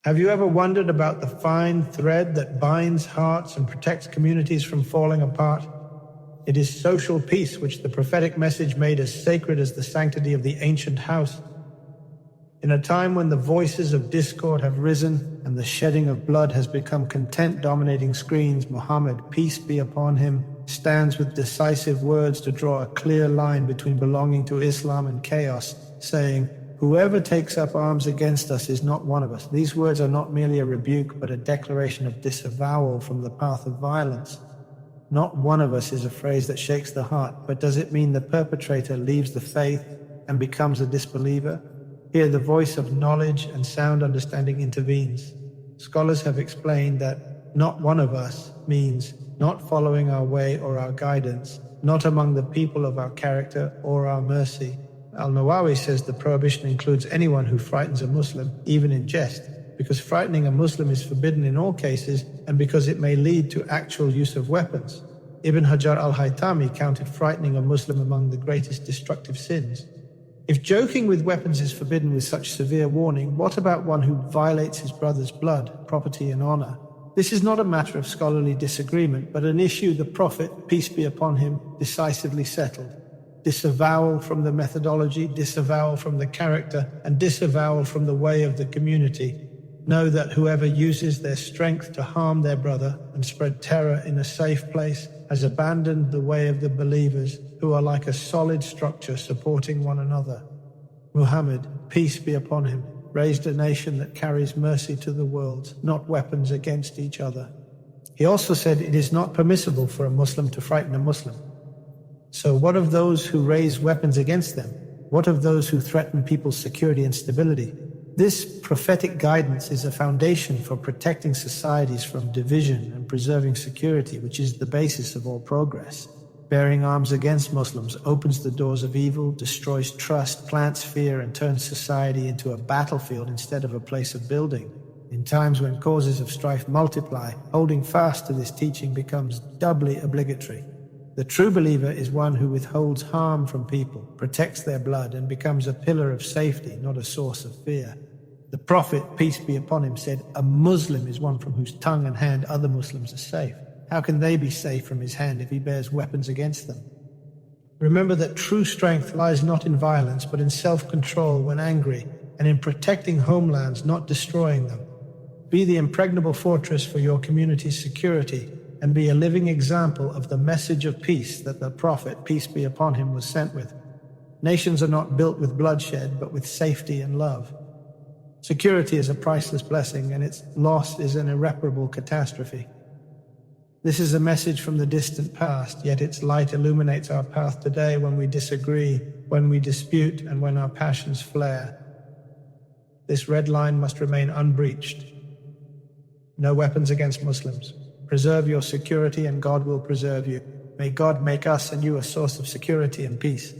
Have you ever wondered about the fine thread that binds hearts and protects communities from falling apart? It is social peace which the prophetic message made as sacred as the sanctity of the ancient house. In a time when the voices of discord have risen and the shedding of blood has become content dominating screens, Muhammad, peace be upon him, stands with decisive words to draw a clear line between belonging to Islam and chaos, saying, "Whoever takes up arms against us is not one of us." These words are not merely a rebuke, but a declaration of disavowal from the path of violence. Not one of us is a phrase that shakes the heart, but does it mean the perpetrator leaves the faith and becomes a disbeliever? Here the voice of knowledge and sound understanding intervenes. Scholars have explained that not one of us means not following our way or our guidance, not among the people of our character or our mercy. Al-Nawawi says the prohibition includes anyone who frightens a Muslim, even in jest, because frightening a Muslim is forbidden in all cases and because it may lead to actual use of weapons. Ibn Hajar al-Haytami counted frightening a Muslim among the greatest destructive sins. If joking with weapons is forbidden with such severe warning, what about one who violates his brother's blood, property and honor? This is not a matter of scholarly disagreement, but an issue the Prophet, peace be upon him, decisively settled. Disavowal from the methodology, disavowal from the character, and disavowal from the way of the community. Know that whoever uses their strength to harm their brother and spread terror in a safe place has abandoned the way of the believers, who are like a solid structure supporting one another. Muhammad, peace be upon him, raised a nation that carries mercy to the world, not weapons against each other. He also said it is not permissible for a Muslim to frighten a Muslim. So what of those who raise weapons against them? What of those who threaten people's security and stability? This prophetic guidance is a foundation for protecting societies from division and preserving security, which is the basis of all progress. Bearing arms against Muslims opens the doors of evil, destroys trust, plants fear, and turns society into a battlefield instead of a place of building. In times when causes of strife multiply, holding fast to this teaching becomes doubly obligatory. The true believer is one who withholds harm from people, protects their blood, and becomes a pillar of safety, not a source of fear. The Prophet, peace be upon him, said, "A Muslim is one from whose tongue and hand other Muslims are safe." How can they be safe from his hand if he bears weapons against them? Remember that true strength lies not in violence, but in self-control when angry, and in protecting homelands, not destroying them. Be the impregnable fortress for your community's security, and be a living example of the message of peace that the Prophet, peace be upon him, was sent with. Nations are not built with bloodshed, but with safety and love. Security is a priceless blessing, and its loss is an irreparable catastrophe. This is a message from the distant past, yet its light illuminates our path today when we disagree, when we dispute, and when our passions flare. This red line must remain unbreached. No weapons against Muslims. Preserve your security and God will preserve you. May God make us and you a source of security and peace.